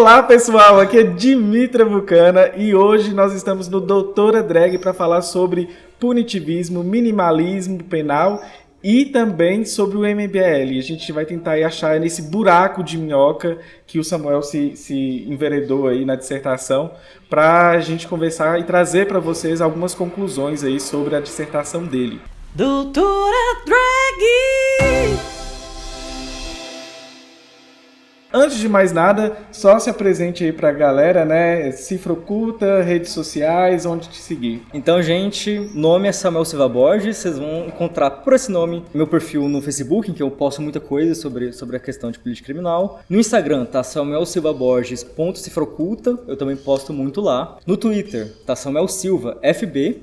Olá pessoal, aqui é Dimitra Bucana e hoje nós estamos no Doutora Drag para falar sobre punitivismo, minimalismo penal e também sobre o MBL. A gente vai tentar aí achar nesse buraco de minhoca que o Samuel se enveredou aí na dissertação para a gente conversar e trazer para vocês algumas conclusões aí sobre a dissertação dele. Doutora Drag! Antes de mais nada, só se apresente aí pra galera, né? Cifra Oculta, redes sociais, onde te seguir. Então, gente, nome é Samuel Silva Borges, vocês vão encontrar por esse nome meu perfil no Facebook, em que eu posto muita coisa sobre a questão de política criminal. No Instagram tá samuelsilvaborges.cifraoculta, eu também posto muito lá. No Twitter tá Samuel Silva FB.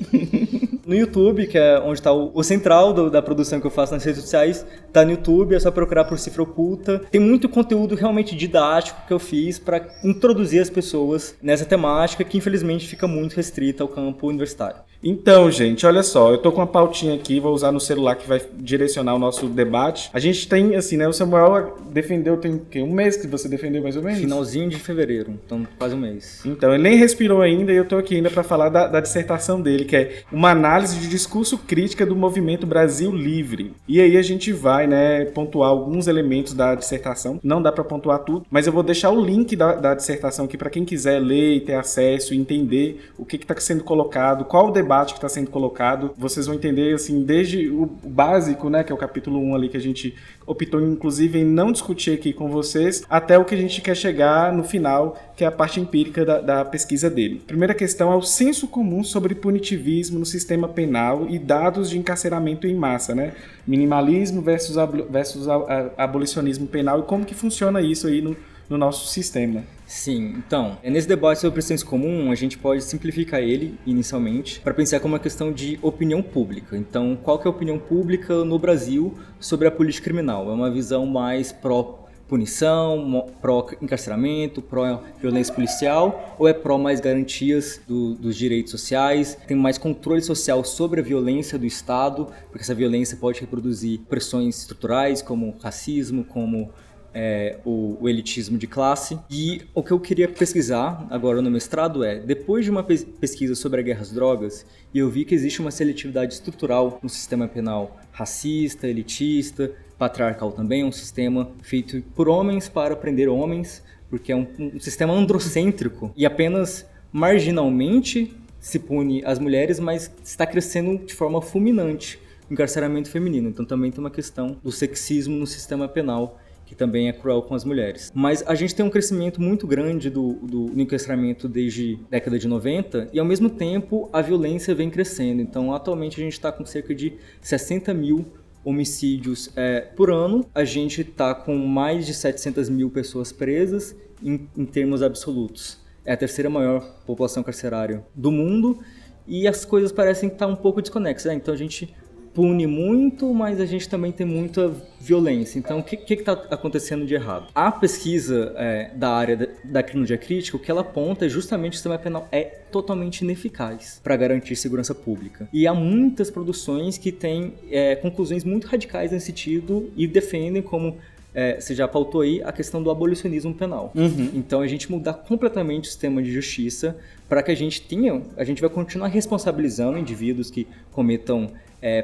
No YouTube, que é onde tá o central da produção que eu faço nas redes sociais, tá no YouTube, é só procurar por Cifra Oculta. Tem muito conteúdo realmente didático que eu fiz para introduzir as pessoas nessa temática que infelizmente fica muito restrita ao campo universitário. Então, gente, olha só, eu tô com uma pautinha aqui, vou usar no celular que vai direcionar o nosso debate. A gente tem, assim, né, o Samuel defendeu, tem um mês que você defendeu mais ou menos? Finalzinho de fevereiro, então quase um mês. Então, ele nem respirou ainda e eu tô aqui ainda para falar da dissertação dele, que é uma análise de discurso crítica do movimento Brasil Livre. E aí a gente vai, né, pontuar alguns elementos da dissertação, não dá para pontuar tudo, mas eu vou deixar o link da dissertação aqui para quem quiser ler e ter acesso e entender o que está sendo colocado, qual o debate que está sendo colocado. Vocês vão entender, assim, desde o básico, né, que é o capítulo 1 ali, que a gente optou, inclusive, em não discutir aqui com vocês, até o que a gente quer chegar no final, que é a parte empírica da pesquisa dele. Primeira questão é o senso comum sobre punitivismo no sistema penal e dados de encarceramento em massa, né? Minimalismo versus abolicionismo penal e como que funciona isso aí no nosso sistema. Sim, então, nesse debate sobre o senso comum, a gente pode simplificar ele, inicialmente, para pensar como uma questão de opinião pública. Então, qual que é a opinião pública no Brasil sobre a política criminal? É uma visão mais pró-punição, pró-encarceramento, pró-violência policial, ou é pró mais garantias dos direitos sociais, tem mais controle social sobre a violência do Estado, porque essa violência pode reproduzir pressões estruturais, como racismo, como o elitismo de classe. E o que eu queria pesquisar agora no mestrado é, depois de uma pesquisa sobre a guerra às drogas, e eu vi que existe uma seletividade estrutural no sistema penal racista, elitista, patriarcal também, um sistema feito por homens para prender homens, porque é um sistema androcêntrico e apenas marginalmente se pune as mulheres, mas está crescendo de forma fulminante o encarceramento feminino. Então também tem uma questão do sexismo no sistema penal, que também é cruel com as mulheres. Mas a gente tem um crescimento muito grande do encarceramento desde a década de 90 e, ao mesmo tempo, a violência vem crescendo. Então, atualmente, a gente está com cerca de 60 mil homicídios por ano. A gente está com mais de 700 mil pessoas presas em termos absolutos. É a terceira maior população carcerária do mundo e as coisas parecem estar um pouco desconexas. Então, a gente pune muito, mas a gente também tem muita violência. Então, o que está acontecendo de errado? A pesquisa da área da criminologia crítica, o que ela aponta é justamente que o sistema penal é totalmente ineficaz para garantir segurança pública. E há muitas produções que têm conclusões muito radicais nesse sentido e defendem como você já pautou aí a questão do abolicionismo penal. Uhum. Então, a gente mudar completamente o sistema de justiça para que a gente vai continuar responsabilizando indivíduos que cometam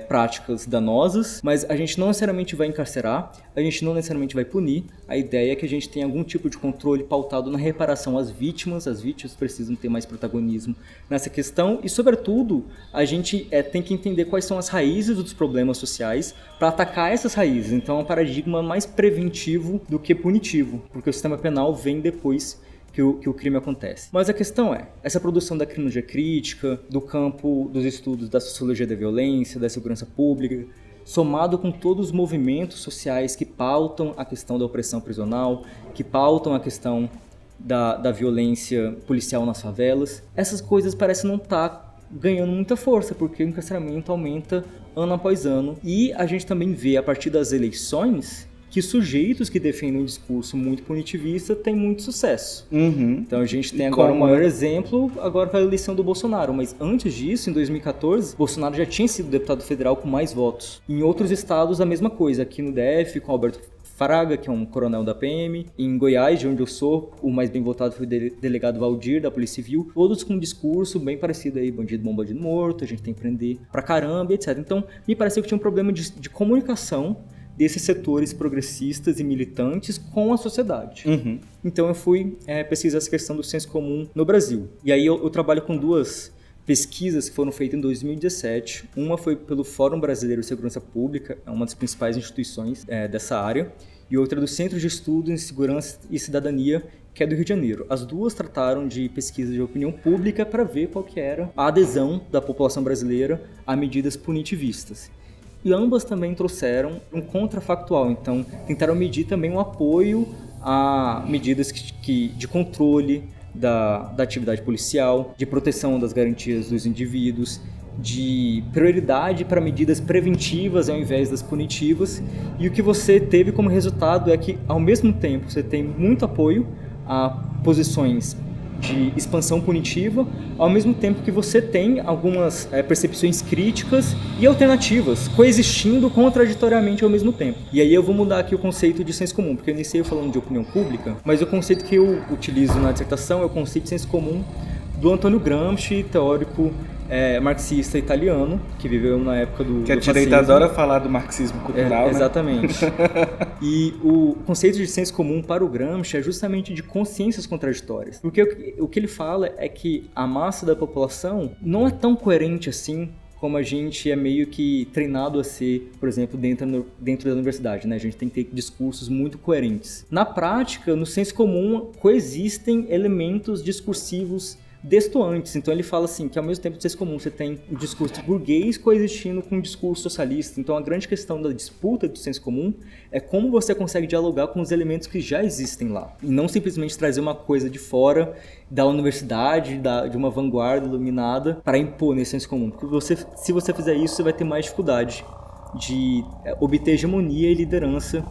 práticas danosas, mas a gente não necessariamente vai encarcerar, a gente não necessariamente vai punir. A ideia é que a gente tenha algum tipo de controle pautado na reparação às vítimas. As vítimas precisam ter mais protagonismo nessa questão e, sobretudo, a gente tem que entender quais são as raízes dos problemas sociais para atacar essas raízes. Então é um paradigma mais preventivo do que punitivo, porque o sistema penal vem depois que o crime acontece. Mas a questão é, essa produção da criminologia crítica, do campo dos estudos da sociologia da violência, da segurança pública, somado com todos os movimentos sociais que pautam a questão da opressão prisional, que pautam a questão da violência policial nas favelas, essas coisas parecem não estar ganhando muita força, porque o encarceramento aumenta ano após ano. E a gente também vê, a partir das eleições, que sujeitos que defendem um discurso muito punitivista têm muito sucesso. Uhum. Então a gente tem agora o maior exemplo, agora com a eleição do Bolsonaro. Mas antes disso, em 2014, Bolsonaro já tinha sido deputado federal com mais votos. Em outros estados, a mesma coisa. Aqui no DF, com Alberto Fraga, que é um coronel da PM. Em Goiás, de onde eu sou, o mais bem votado foi o delegado Valdir, da Polícia Civil. Todos com um discurso bem parecido aí, bandido bom, bandido morto, a gente tem que prender pra caramba, etc. Então, me pareceu que tinha um problema de comunicação desses setores progressistas e militantes com a sociedade. Então eu fui pesquisar essa questão do senso comum no Brasil. E aí eu trabalho com duas pesquisas que foram feitas em 2017. Uma foi pelo Fórum Brasileiro de Segurança Pública, é uma das principais instituições dessa área, e outra do Centro de Estudos em Segurança e Cidadania, que é do Rio de Janeiro. As duas trataram de pesquisa de opinião pública para ver qual que era a adesão da população brasileira a medidas punitivistas. E ambas também trouxeram um contrafactual, então tentaram medir também um apoio a medidas de controle da atividade policial, de proteção das garantias dos indivíduos, de prioridade para medidas preventivas ao invés das punitivas. E o que você teve como resultado é que, ao mesmo tempo, você tem muito apoio a posições de expansão punitiva, ao mesmo tempo que você tem algumas percepções críticas e alternativas coexistindo contraditoriamente ao mesmo tempo. E aí eu vou mudar aqui o conceito de senso comum, porque eu iniciei falando de opinião pública, mas o conceito que eu utilizo na dissertação é o conceito de senso comum do Antônio Gramsci, teórico marxista italiano, que viveu na época do Que a direita adora falar do marxismo cultural, né? Exatamente. E o conceito de senso comum para o Gramsci é justamente de consciências contraditórias. Porque o que ele fala é que a massa da população não é tão coerente assim como a gente é meio que treinado a ser, por exemplo, dentro da universidade, né? A gente tem que ter discursos muito coerentes. Na prática, no senso comum, coexistem elementos discursivos destoantes. Então ele fala assim, que ao mesmo tempo do senso comum você tem o discurso burguês coexistindo com o discurso socialista. Então a grande questão da disputa do senso comum é como você consegue dialogar com os elementos que já existem lá. E não simplesmente trazer uma coisa de fora da universidade, de uma vanguarda iluminada para impor nesse senso comum. Porque se você fizer isso, você vai ter mais dificuldade de obter hegemonia e liderança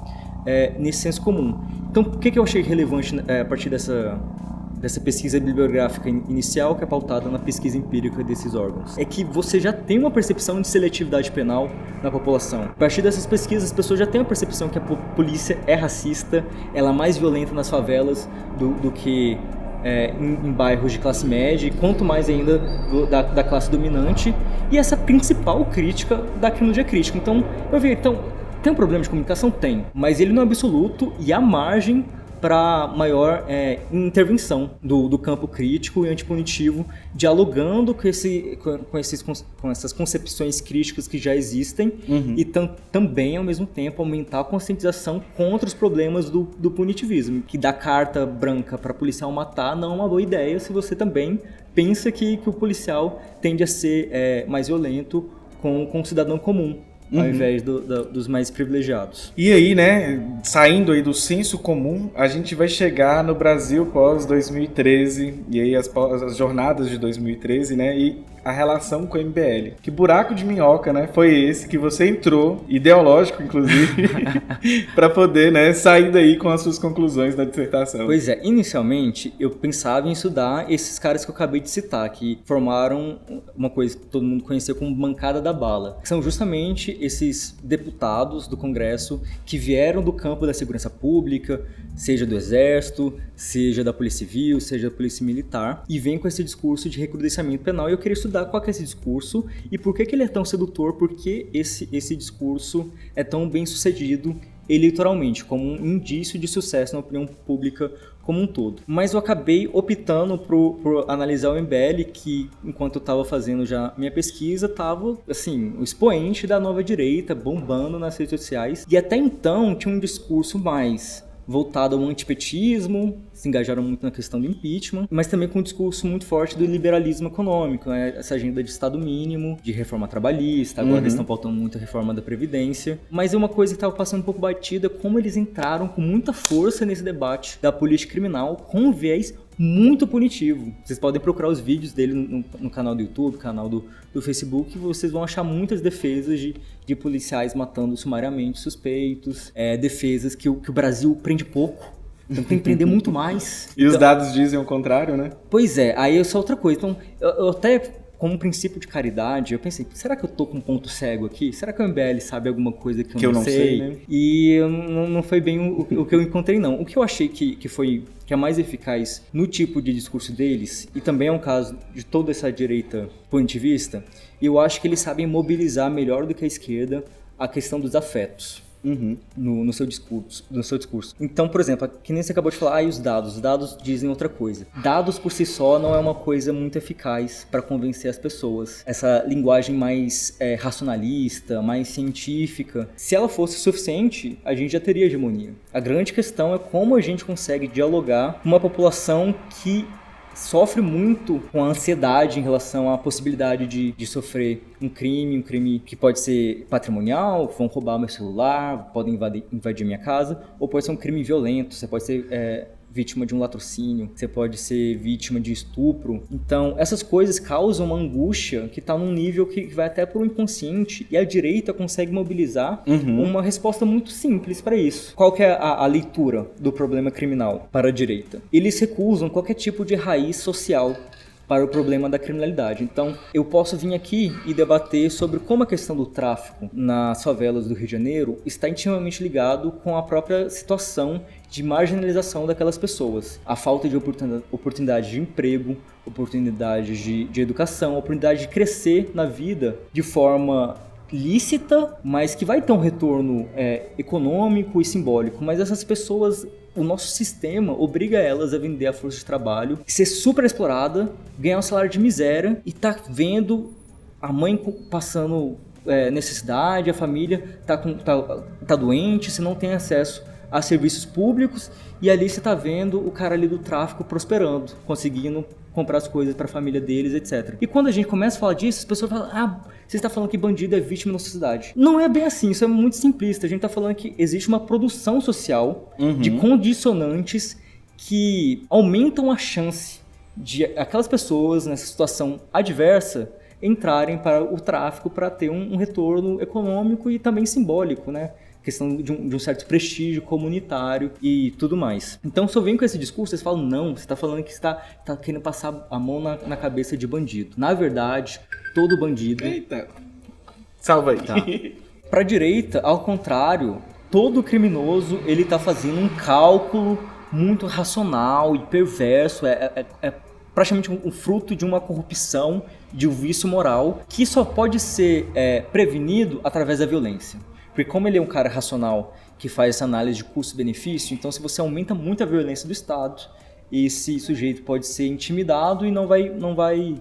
nesse senso comum. Então o que eu achei relevante a partir dessa pesquisa bibliográfica inicial, que é pautada na pesquisa empírica desses órgãos, é que você já tem uma percepção de seletividade penal na população. A partir dessas pesquisas, as pessoas já têm a percepção que a polícia é racista, ela é mais violenta nas favelas do que em bairros de classe média, e quanto mais ainda da classe dominante, e essa principal crítica da criminologia crítica. Então, tem um problema de comunicação? Tem, mas ele não é absoluto e há margem para maior intervenção do campo crítico e antipunitivo, dialogando com essas concepções críticas que já existem, e também, ao mesmo tempo, aumentar a conscientização contra os problemas do punitivismo, que dar carta branca para policial matar não é uma boa ideia se você também pensa que o policial tende a ser mais violento com o cidadão comum, ao invés dos mais privilegiados. E aí, né, saindo aí do senso comum, a gente vai chegar no Brasil pós-2013, e aí as jornadas de 2013, né, e a relação com o MBL. Que buraco de minhoca, né, foi esse que você entrou, ideológico, inclusive, para poder, né, sair daí com as suas conclusões da dissertação. Pois é, inicialmente eu pensava em estudar esses caras que eu acabei de citar, que formaram uma coisa que todo mundo conheceu como bancada da bala, que são justamente esses deputados do Congresso que vieram do campo da segurança pública, seja do Exército, seja da Polícia Civil, seja da Polícia Militar, e vêm com esse discurso de recrudescimento penal. E eu queria estudar qual que é esse discurso e por que ele é tão sedutor, por que esse discurso é tão bem sucedido eleitoralmente, como um indício de sucesso na opinião pública como um todo. Mas eu acabei optando por analisar o MBL, que enquanto eu estava fazendo já minha pesquisa, estava assim, o expoente da nova direita, bombando nas redes sociais, e até então tinha um discurso mais voltado ao antipetismo, se engajaram muito na questão do impeachment, mas também com um discurso muito forte do liberalismo econômico, né? Essa agenda de Estado mínimo, de reforma trabalhista, agora eles estão pautando muito a reforma da Previdência. Mas é uma coisa que estava passando um pouco batida, como eles entraram com muita força nesse debate da política criminal, com um viés muito punitivo. Vocês podem procurar os vídeos dele no canal do YouTube, canal do Facebook, e vocês vão achar muitas defesas de policiais matando sumariamente suspeitos, defesas que o Brasil prende pouco, então tem que prender muito mais. E os dados dizem o contrário, né? Pois é, aí é só outra coisa. Então, eu até como um princípio de caridade, eu pensei, será que eu tô com um ponto cego aqui? Será que o MBL sabe alguma coisa que eu não sei? Né? E não foi bem o que eu encontrei, não. O que eu achei que é mais eficaz no tipo de discurso deles, e também é um caso de toda essa direita punitivista, eu acho que eles sabem mobilizar melhor do que a esquerda a questão dos afetos. No seu discurso. Então, por exemplo, que nem você acabou de falar, os dados dizem outra coisa. Dados por si só não é uma coisa muito eficaz para convencer as pessoas. Essa linguagem mais racionalista, mais científica, se ela fosse suficiente, a gente já teria hegemonia. A grande questão é como a gente consegue dialogar com uma população que sofre muito com a ansiedade em relação à possibilidade de sofrer um crime que pode ser patrimonial, vão roubar meu celular, podem invadir minha casa, ou pode ser um crime violento, você pode ser vítima de um latrocínio, você pode ser vítima de estupro. Então, essas coisas causam uma angústia que está num nível que vai até para o inconsciente, e a direita consegue mobilizar uma resposta muito simples para isso. Qual que é a leitura do problema criminal para a direita? Eles recusam qualquer tipo de raiz social para o problema da criminalidade. Então, eu posso vir aqui e debater sobre como a questão do tráfico nas favelas do Rio de Janeiro está intimamente ligado com a própria situação de marginalização daquelas pessoas. A falta de oportunidade de emprego, oportunidade de educação, oportunidade de crescer na vida de forma lícita, mas que vai ter um retorno econômico e simbólico. Mas essas pessoas, o nosso sistema obriga elas a vender a força de trabalho, ser super explorada, ganhar um salário de miséria e tá vendo a mãe passando necessidade, a família tá doente, você não tem acesso a serviços públicos, e ali você tá vendo o cara ali do tráfico prosperando, conseguindo comprar as coisas para a família deles, etc. E quando a gente começa a falar disso, as pessoas falam, você está falando que bandido é vítima na sociedade. Não é bem assim, isso é muito simplista. A gente está falando que existe uma produção social de condicionantes que aumentam a chance de aquelas pessoas nessa situação adversa entrarem para o tráfico para ter um retorno econômico e também simbólico, né? Questão de um certo prestígio comunitário e tudo mais. Então, se eu venho com esse discurso, vocês falam, não, você está falando que você está querendo passar a mão na cabeça de bandido. Na verdade, todo bandido... Eita! Salva aí. Tá. Para a direita, ao contrário, todo criminoso ele está fazendo um cálculo muito racional e perverso, é praticamente um fruto de uma corrupção, de um vício moral, que só pode ser prevenido através da violência. Porque como ele é um cara racional que faz essa análise de custo-benefício, então se você aumenta muito a violência do Estado, esse sujeito pode ser intimidado e não vai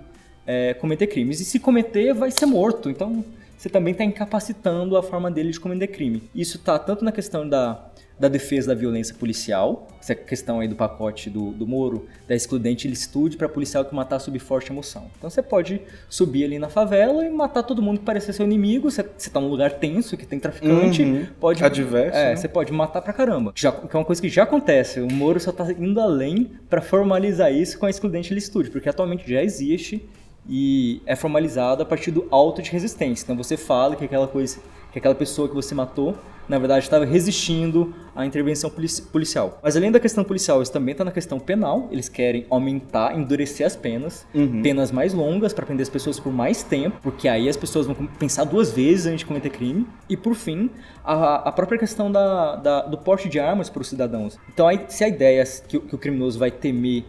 cometer crimes. E se cometer, vai ser morto. Então você também está incapacitando a forma dele de cometer crime. Isso está tanto na questão da defesa da violência policial, essa questão aí do pacote do Moro, da excludente ilicitude para policial que matar sob forte emoção. Então você pode subir ali na favela e matar todo mundo que parecer seu inimigo, você está num lugar tenso, que tem traficante, pode... Adverso, né? Você pode matar pra caramba. Que é uma coisa que já acontece, o Moro só está indo além para formalizar isso com a excludente ilicitude, porque atualmente já existe e é formalizado a partir do auto de resistência. Então você fala que aquela pessoa que você matou, na verdade, estava resistindo à intervenção policial. Mas além da questão policial, isso também está na questão penal. Eles querem aumentar, endurecer as penas, penas mais longas para prender as pessoas por mais tempo, porque aí as pessoas vão pensar 2 vezes antes de cometer crime. E por fim, a própria questão do porte de armas para os cidadãos. Então, se a ideia é que o criminoso vai temer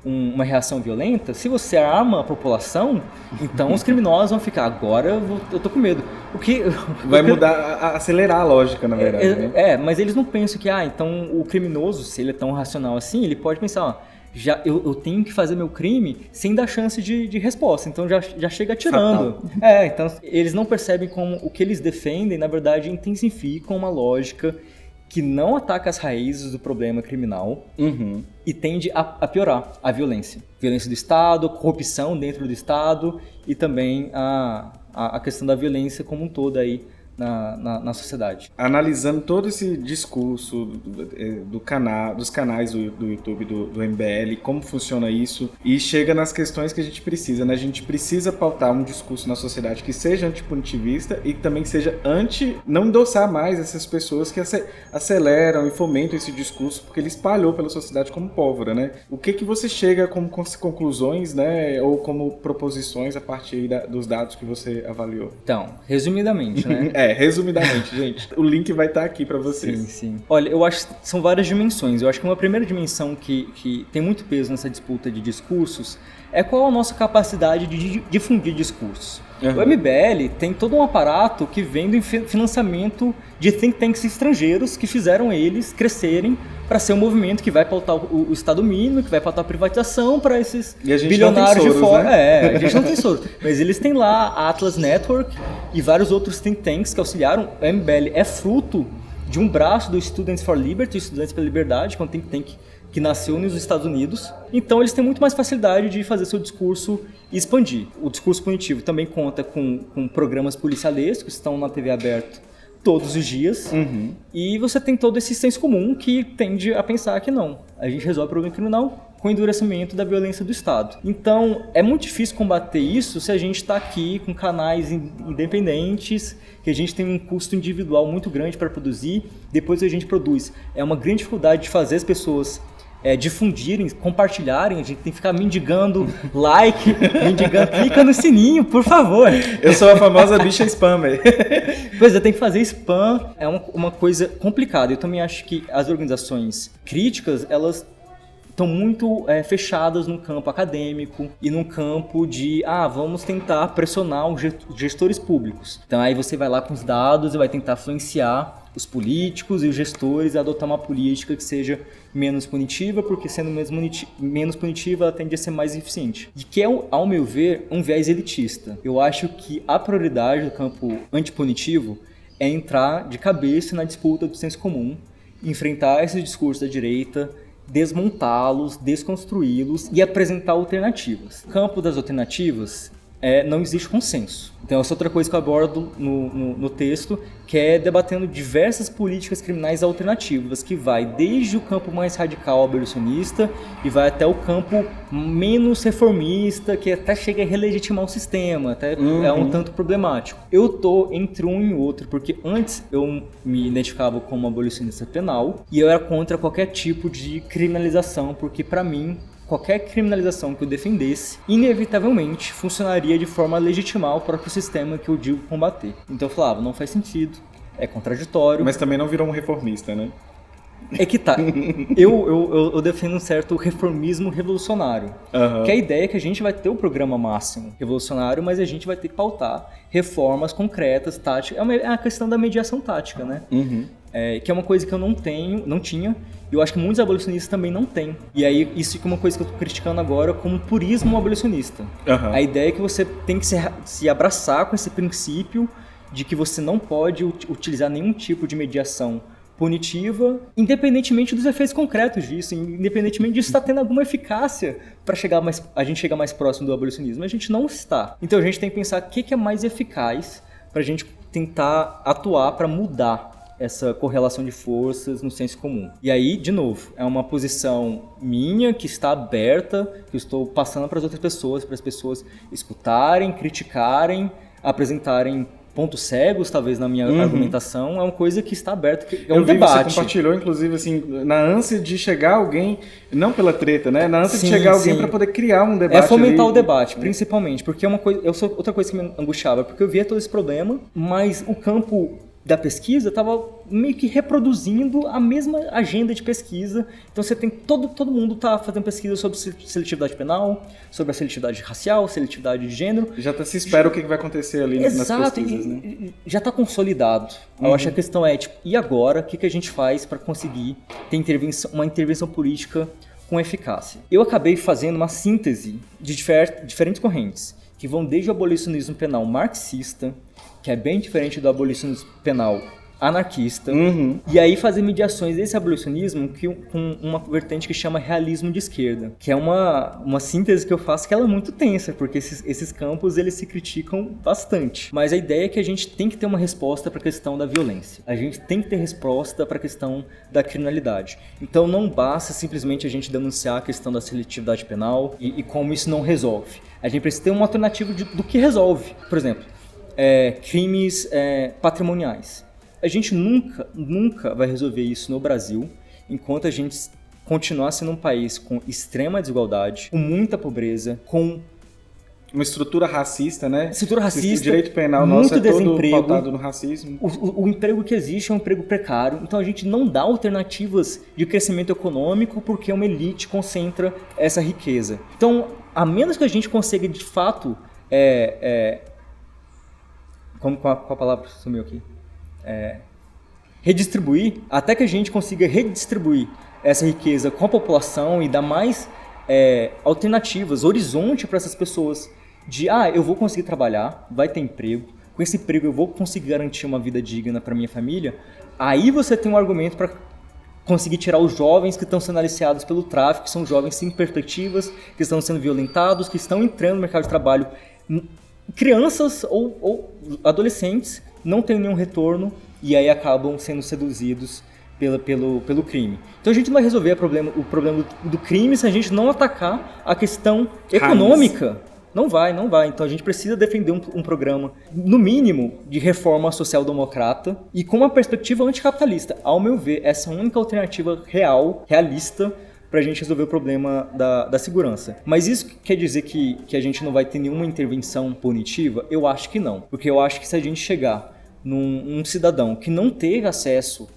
uma reação violenta, se você arma a população, então os criminosos vão ficar, agora eu tô com medo. Vai mudar, acelerar a lógica, na verdade. Né? Mas eles não pensam que, então o criminoso, se ele é tão racional assim, ele pode pensar, eu tenho que fazer meu crime sem dar chance de resposta, então já chega atirando. Então eles não percebem como o que eles defendem, na verdade, intensificam uma lógica que não ataca as raízes do problema criminal e tende a piorar a violência. Violência do Estado, corrupção dentro do Estado e também a questão da violência como um todo aí na sociedade. Analisando todo esse discurso dos canais do YouTube, do MBL, como funciona isso, e chega nas questões que a gente precisa, né? A gente precisa pautar um discurso na sociedade que seja antipunitivista e que também seja não endossar mais essas pessoas que aceleram e fomentam esse discurso, porque ele espalhou pela sociedade como pólvora, né? O que você chega como conclusões, né? Ou como proposições a partir dos dados que você avaliou? Então, resumidamente, né? Resumidamente, gente. O link vai estar aqui para vocês. Sim. Olha, eu acho que são várias dimensões. Eu acho que uma primeira dimensão que tem muito peso nessa disputa de discursos é qual a nossa capacidade de difundir discursos. O MBL tem todo um aparato que vem do financiamento de think tanks estrangeiros que fizeram eles crescerem para ser um movimento que vai pautar o Estado mínimo, que vai pautar a privatização para esses bilionários de fora. Né? A gente não tem soro. Mas eles têm lá a Atlas Network e vários outros think tanks que auxiliaram. O MBL é fruto de um braço do Students for Liberty, Estudantes pela Liberdade, que é um think tank que nasceu nos Estados Unidos. Então eles têm muito mais facilidade de fazer seu discurso expandir. O discurso punitivo também conta com programas policialescos que estão na TV aberta todos os dias. E você tem todo esse senso comum que tende a pensar que não. A gente resolve o problema criminal com o endurecimento da violência do Estado. Então, é muito difícil combater isso se a gente está aqui com canais independentes, que a gente tem um custo individual muito grande para produzir, depois a gente produz. É uma grande dificuldade de fazer as pessoas difundirem, compartilharem, a gente tem que ficar mendigando like, clica no sininho, por favor. Eu sou a famosa bicha spammer. Pois é, tem que fazer spam, é uma coisa complicada. Eu também acho que as organizações críticas, elas estão muito fechadas no campo acadêmico e no campo de, vamos tentar pressionar os gestores públicos. Então aí você vai lá com os dados e vai tentar influenciar os políticos e os gestores a adotar uma política que seja menos punitiva, porque sendo menos punitiva ela tende a ser mais eficiente. E que é, ao meu ver, um viés elitista. Eu acho que a prioridade do campo antipunitivo é entrar de cabeça na disputa do senso comum, enfrentar esse discurso da direita, desmontá-los, desconstruí-los e apresentar alternativas. No campo das alternativas, não existe consenso. Então, essa é outra coisa que eu abordo no texto, que é debatendo diversas políticas criminais alternativas, que vai desde o campo mais radical abolicionista e vai até o campo menos reformista, que até chega a relegitimar o sistema, até é um tanto problemático. Eu tô entre um e outro, porque antes eu me identificava como abolicionista penal e eu era contra qualquer tipo de criminalização, porque para mim qualquer criminalização que eu defendesse, inevitavelmente funcionaria de forma a legitimar o próprio sistema que eu digo combater. Então eu falava, não faz sentido, é contraditório. Mas também não virou um reformista, né? É que tá, eu defendo um certo reformismo revolucionário, que a ideia é que a gente vai ter o programa máximo revolucionário, mas a gente vai ter que pautar reformas concretas, táticas, é a questão da mediação tática, né? Que é uma coisa que eu não tinha, e eu acho que muitos abolicionistas também não têm. E aí isso é uma coisa que eu estou criticando agora como purismo abolicionista. A ideia é que você tem que se abraçar com esse princípio de que você não pode utilizar nenhum tipo de mediação punitiva, independentemente dos efeitos concretos disso, independentemente disso estar tendo alguma eficácia para a gente chegar mais próximo do abolicionismo. A gente não está. Então a gente tem que pensar o que é mais eficaz para a gente tentar atuar para mudar essa correlação de forças no senso comum. E aí, de novo, é uma posição minha que está aberta, que eu estou passando para as outras pessoas, para as pessoas escutarem, criticarem, apresentarem pontos cegos, talvez, na minha argumentação. É uma coisa que está aberta, que é um debate. Você compartilhou, inclusive, assim, na ânsia de chegar alguém, não pela treta, né? Na ânsia de chegar alguém para poder criar um debate. É fomentar o debate, principalmente, porque é uma coisa, outra coisa que me angustiava, porque eu via todo esse problema, mas o campo da pesquisa estava meio que reproduzindo a mesma agenda de pesquisa. Então você tem todo mundo está fazendo pesquisa sobre seletividade penal, sobre a seletividade racial, seletividade de gênero. Já se espera o que vai acontecer ali nas pesquisas, né? Já está consolidado. Eu acho que a questão é, e agora? O que a gente faz para conseguir ter uma intervenção política com eficácia? Eu acabei fazendo uma síntese de diferentes correntes, que vão desde o abolicionismo penal marxista, que é bem diferente do abolicionismo penal anarquista, e aí fazer mediações desse abolicionismo com uma vertente que chama realismo de esquerda, que é uma síntese que eu faço que ela é muito tensa, porque esses campos eles se criticam bastante. Mas a ideia é que a gente tem que ter uma resposta para a questão da violência, a gente tem que ter resposta para a questão da criminalidade. Então não basta simplesmente a gente denunciar a questão da seletividade penal e como isso não resolve. A gente precisa ter uma alternativa do que resolve. Por exemplo, crimes patrimoniais. A gente nunca vai resolver isso no Brasil enquanto a gente continuar sendo um país com extrema desigualdade, com muita pobreza, com uma estrutura racista, né? Estrutura racista, o direito penal muito nosso é desemprego, todo pautado no racismo. O emprego que existe é um emprego precário, então a gente não dá alternativas de crescimento econômico porque uma elite concentra essa riqueza. Então, a menos que a gente consiga de fato... qual a palavra sumiu aqui? Redistribuir, até que a gente consiga redistribuir essa riqueza com a população e dar mais alternativas, horizonte para essas pessoas de, eu vou conseguir trabalhar, vai ter emprego, com esse emprego eu vou conseguir garantir uma vida digna para minha família, aí você tem um argumento para conseguir tirar os jovens que estão sendo aliciados pelo tráfico, que são jovens sem perspectivas, que estão sendo violentados, que estão entrando no mercado de trabalho, crianças ou adolescentes não têm nenhum retorno e aí acabam sendo seduzidos pelo crime. Então a gente não vai resolver o problema do crime se a gente não atacar a questão econômica. Não vai. Então a gente precisa defender um programa, no mínimo, de reforma social-democrata e com uma perspectiva anticapitalista. Ao meu ver, essa é a única alternativa realista para a gente resolver o problema da segurança. Mas isso quer dizer que a gente não vai ter nenhuma intervenção punitiva? Eu acho que não. Porque eu acho que se a gente chegar num cidadão que não teve acesso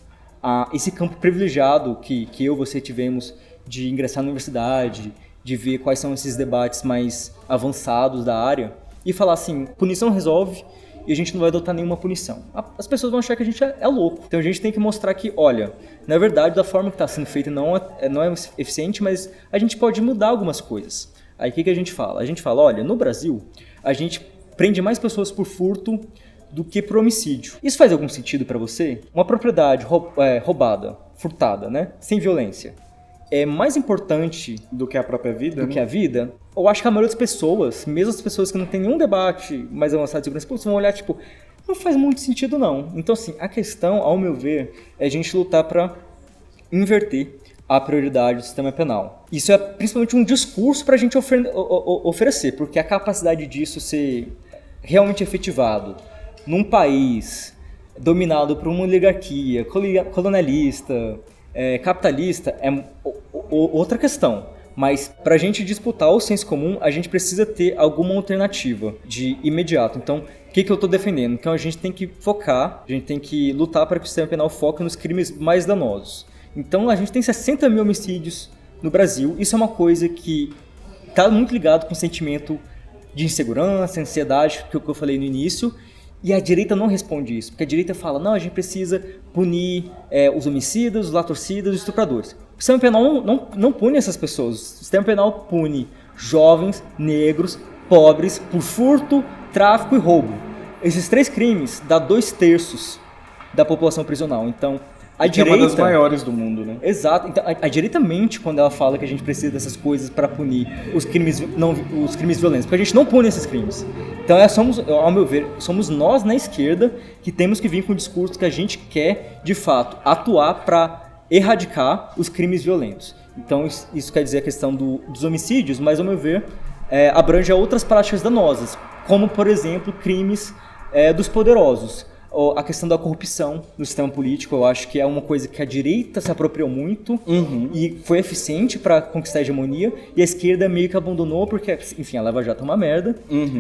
a esse campo privilegiado que eu e você tivemos de ingressar na universidade, de ver quais são esses debates mais avançados da área, e falar assim, punição resolve e a gente não vai adotar nenhuma punição. As pessoas vão achar que a gente é louco. Então a gente tem que mostrar que, olha, na verdade, da forma que está sendo feita não é eficiente, mas a gente pode mudar algumas coisas. Aí o que a gente fala? A gente fala, olha, no Brasil, a gente prende mais pessoas por furto do que por homicídio. Isso faz algum sentido para você? Uma propriedade roubada, furtada, né? Sem violência, é mais importante do que a própria vida? Que a vida? Eu acho que a maioria das pessoas, mesmo as pessoas que não tem nenhum debate mais avançado de segurança, vão olhar tipo, não faz muito sentido não. Então assim, a questão, ao meu ver, é a gente lutar para inverter a prioridade do sistema penal. Isso é principalmente um discurso para a gente oferecer, porque a capacidade disso ser realmente efetivado num país dominado por uma oligarquia colonialista, capitalista, é outra questão. Mas para a gente disputar o senso comum, a gente precisa ter alguma alternativa de imediato. Então, o que eu estou defendendo? Então, a gente tem que focar, a gente tem que lutar para que o sistema penal foque nos crimes mais danosos. Então, a gente tem 60 mil homicídios no Brasil. Isso é uma coisa que está muito ligado com o sentimento de insegurança, ansiedade, que eu falei no início. E a direita não responde isso, porque a direita fala, não, a gente precisa punir os homicidas, os latrocidas, os estupradores. O sistema penal não pune essas pessoas, o sistema penal pune jovens, negros, pobres, por furto, tráfico e roubo. Esses 3 crimes dá 2/3 da população prisional, então... A direita, é uma das maiores do mundo, né? Exato. Então, a direita mente quando ela fala que a gente precisa dessas coisas para punir os crimes violentos, porque a gente não pune esses crimes. Então, ao meu ver, somos nós na esquerda que temos que vir com o discurso que a gente quer, de fato, atuar para erradicar os crimes violentos. Então, isso quer dizer a questão dos homicídios, mas, ao meu ver, abrange outras práticas danosas, como, por exemplo, crimes dos poderosos. A questão da corrupção no sistema político, eu acho que é uma coisa que a direita se apropriou muito e foi eficiente para conquistar a hegemonia, e a esquerda meio que abandonou porque, enfim, a Lava Jato é uma merda,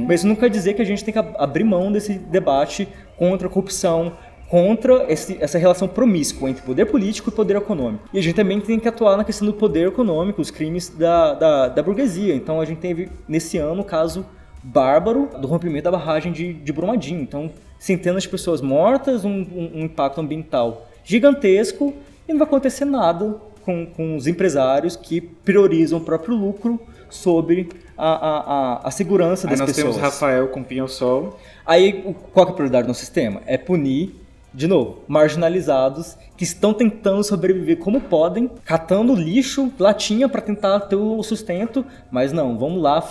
mas isso não quer dizer que a gente tem que abrir mão desse debate contra a corrupção, contra essa relação promíscua entre poder político e poder econômico. E a gente também tem que atuar na questão do poder econômico, os crimes da burguesia. Então a gente teve, nesse ano, o caso bárbaro do rompimento da barragem de Brumadinho. Então, centenas de pessoas mortas, um impacto ambiental gigantesco, e não vai acontecer nada com os empresários que priorizam o próprio lucro sobre a segurança das pessoas. Aí nós temos Rafael com Pinho-Sol. Aí, qual que é a prioridade no sistema? É punir de novo, marginalizados, que estão tentando sobreviver como podem, catando lixo, latinha para tentar ter o sustento, mas não, vamos lá,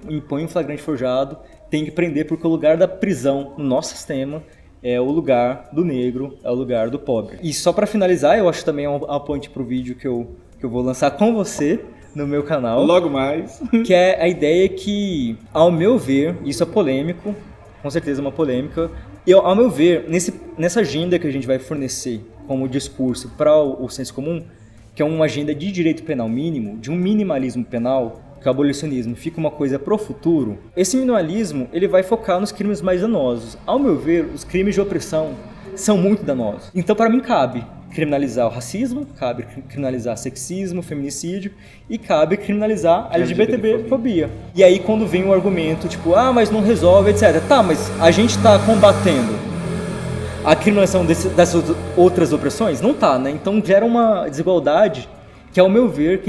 impõe um flagrante forjado, tem que prender porque o lugar da prisão no nosso sistema é o lugar do negro, é o lugar do pobre. E só para finalizar, eu acho também uma ponte pro vídeo que eu vou lançar com você no meu canal. Logo mais. Que é a ideia que, ao meu ver, isso é polêmico, com certeza é uma polêmica, e ao meu ver, nessa agenda que a gente vai fornecer como discurso para o senso comum, que é uma agenda de direito penal mínimo, de um minimalismo penal, que o abolicionismo fica uma coisa pro futuro, esse minimalismo ele vai focar nos crimes mais danosos. Ao meu ver, os crimes de opressão são muito danosos. Então, para mim, cabe criminalizar o racismo, cabe criminalizar sexismo, feminicídio e cabe criminalizar a LGBTfobia. E aí quando vem um argumento tipo, mas não resolve, etc. Tá, mas a gente tá combatendo a criminalização dessas outras opressões? Não tá, né? Então gera uma desigualdade que, ao meu ver,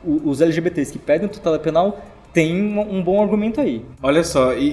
os LGBTs que pedem tutela penal tem um bom argumento aí. Olha só, e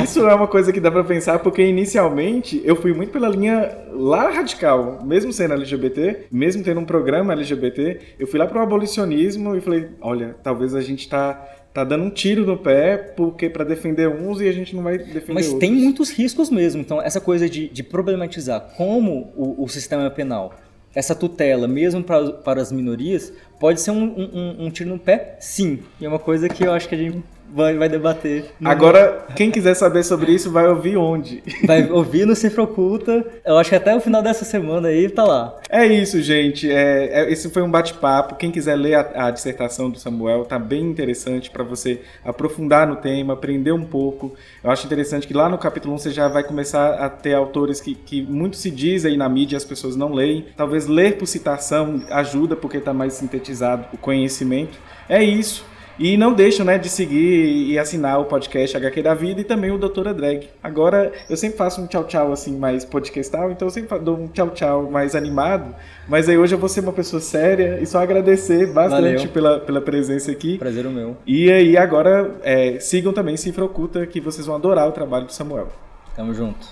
isso é uma coisa que dá pra pensar, porque inicialmente eu fui muito pela linha lá radical, mesmo sendo LGBT, mesmo tendo um programa LGBT, eu fui lá pro abolicionismo e falei, olha, talvez a gente tá dando um tiro no pé porque para defender uns e a gente não vai defender Mas outros. Tem muitos riscos mesmo, então essa coisa de problematizar como o sistema penal, essa tutela, mesmo para as minorias, pode ser um tiro no pé, sim. E é uma coisa que eu acho que a gente vai debater. Agora, quem quiser saber sobre isso, vai ouvir onde? Vai ouvir no Cifra Oculta. Eu acho que até o final dessa semana aí tá lá. É isso, gente. Esse foi um bate-papo. Quem quiser ler a dissertação do Samuel, tá bem interessante para você aprofundar no tema, aprender um pouco. Eu acho interessante que lá no capítulo 1 você já vai começar a ter autores que muito se diz aí na mídia, as pessoas não leem. Talvez ler por citação ajuda, porque tá mais sintetizado o conhecimento. É isso. E não deixam, né, de seguir e assinar o podcast HQ da Vida e também o Doutora Drag. Agora, eu sempre faço um tchau-tchau assim, mais podcastal, então eu sempre dou um tchau-tchau mais animado. Mas aí hoje eu vou ser uma pessoa séria e só agradecer bastante pela presença aqui. Prazer o meu. E aí agora, sigam também Cifra Oculta, que vocês vão adorar o trabalho do Samuel. Tamo junto.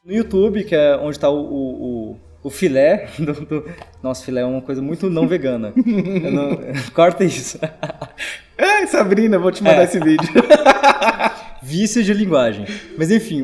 No YouTube, que é onde tá o filé Nossa, filé é uma coisa muito não vegana. Corta isso. Sabrina, vou te mandar esse vídeo. Vício de linguagem. Mas enfim,